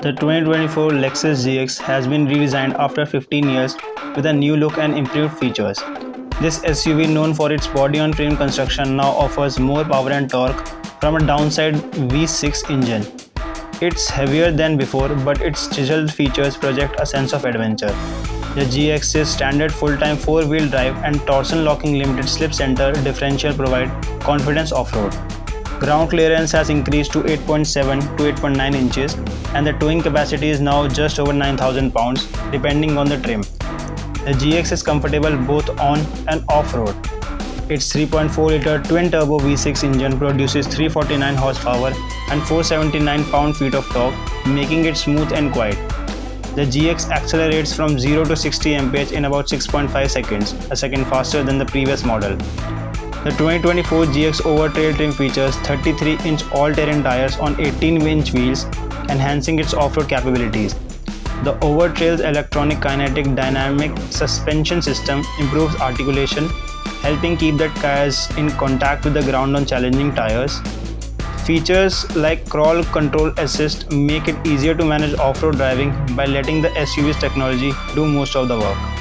The 2024 Lexus GX has been redesigned after 15 years with a new look and improved features. This SUV, known for its body-on-frame construction, now offers more power and torque from a downside V6 engine. It's heavier than before, but its chiseled features project a sense of adventure. The GX's standard full-time 4-wheel drive and Torsen locking limited slip center differential provide confidence off-road. Ground clearance has increased to 8.7 to 8.9 inches, and the towing capacity is now just over 9,000 pounds, depending on the trim. The GX is comfortable both on and off-road. Its 3.4-liter twin-turbo V6 engine produces 349 horsepower and 479 pound-feet of torque, making it smooth and quiet. The GX accelerates from 0 to 60 mph in about 6.5 seconds, a second faster than the previous model. The 2024 GX Overtrail trim features 33-inch all-terrain tires on 18-inch wheels, enhancing its off-road capabilities. The Overtrail's electronic kinetic dynamic suspension system improves articulation, helping keep the tires in contact with the ground on challenging tires. Features like crawl control assist make it easier to manage off-road driving by letting the SUV's technology do most of the work.